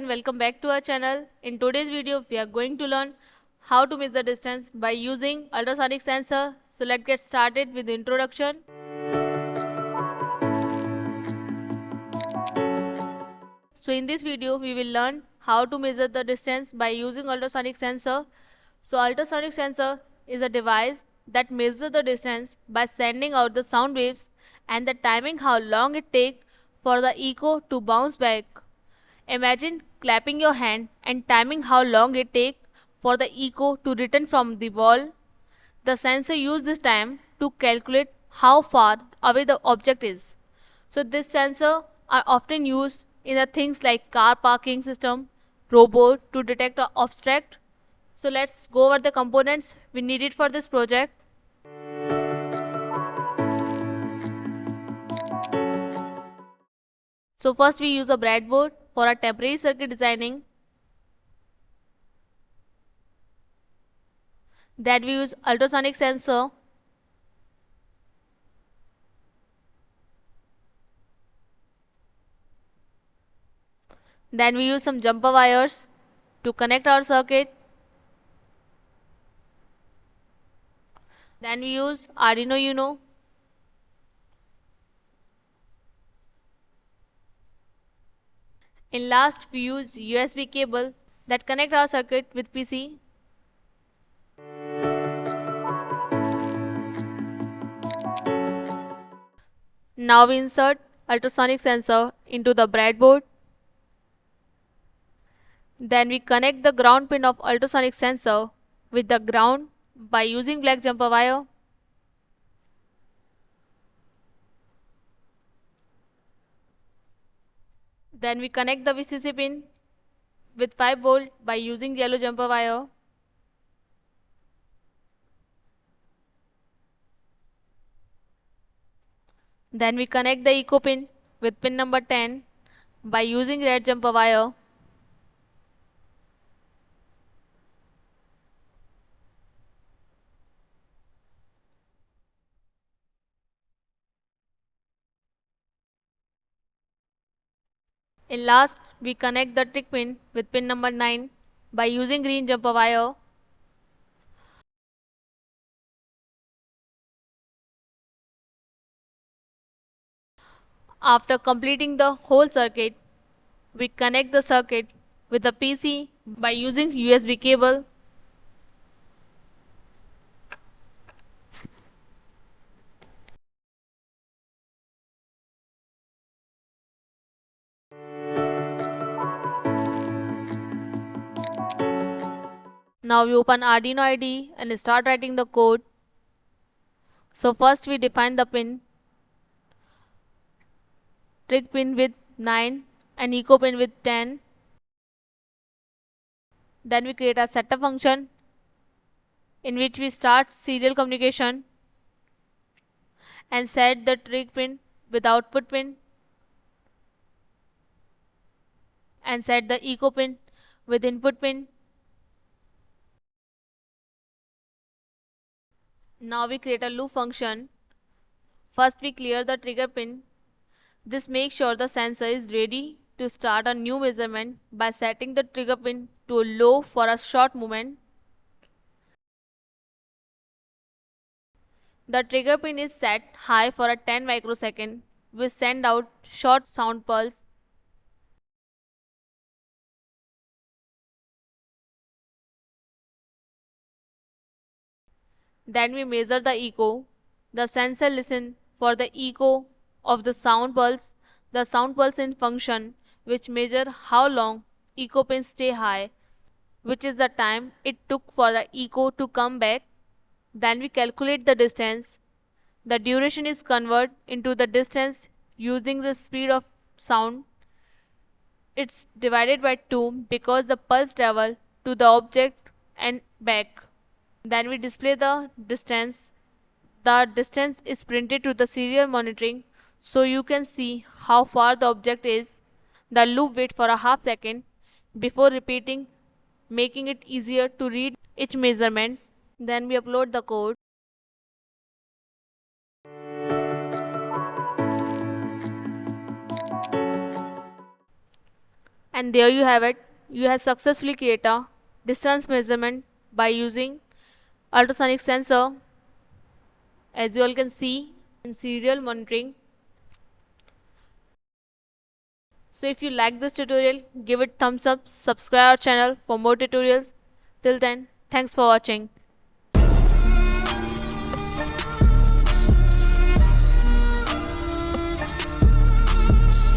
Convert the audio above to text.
everyone, welcome back to our channel. In today's video, we are going to learn how to measure distance by using ultrasonic sensor. So let's get started with the introduction. So in this video, we will learn how to measure the distance by using ultrasonic sensor. So ultrasonic sensor is a device that measures the distance by sending out the sound waves and the timing how long it takes for the echo to bounce back. Imagine clapping your hand and timing how long it takes for the echo to return from the wall. The sensor uses this time to calculate how far away the object is. So this sensor are often used in the things like car parking system, robot to detect an obstacle. So let's go over the components we needed for this project. So first we use a breadboard for our temporary circuit designing. Then we use ultrasonic sensor. Then we use some jumper wires to connect our circuit. Then we use Arduino Uno. In last we use USB cable that connect our circuit with PC. Now we insert ultrasonic sensor into the breadboard. Then we connect the ground pin of ultrasonic sensor with the ground by using black jumper wire. Then we connect the VCC pin with 5 volt by using yellow jumper wire. Then we connect the echo pin with pin number 10 by using red jumper wire. In last, we connect the trick pin with pin number 9 by using green jumper wire. After completing the whole circuit, we connect the circuit with the PC by using USB cable. Now we open Arduino IDE and start writing the code. So first we define the pin, trick pin with 9 and echo pin with 10. Then we create a setup function in which we start serial communication and set the trick pin with output pin and set the echo pin with input pin. Now we create a loop function. First we clear the trigger pin. This makes sure the sensor is ready to start a new measurement by setting the trigger pin to low for a short moment. The trigger pin is set high for a 10 microsecond. We send out short sound pulse. Then we measure the echo. The sensor listens for the echo of the sound pulse. The sound pulse in function which measure how long echo pins stay high, which is the time it took for the echo to come back. Then we calculate the distance. The duration is converted into the distance using the speed of sound. It's divided by 2 because the pulse travel to the object and back. Then we display the distance. The distance is printed to the serial monitoring so you can see how far the object is. The loop waits for a half second before repeating, making it easier to read each measurement. Then we upload the code. And there you have it. You have successfully created a distance measurement by using ultrasonic sensor, as you all can see in serial monitoring. So if you like this tutorial, give it thumbs up, subscribe our channel for more tutorials. Till then, thanks for watching.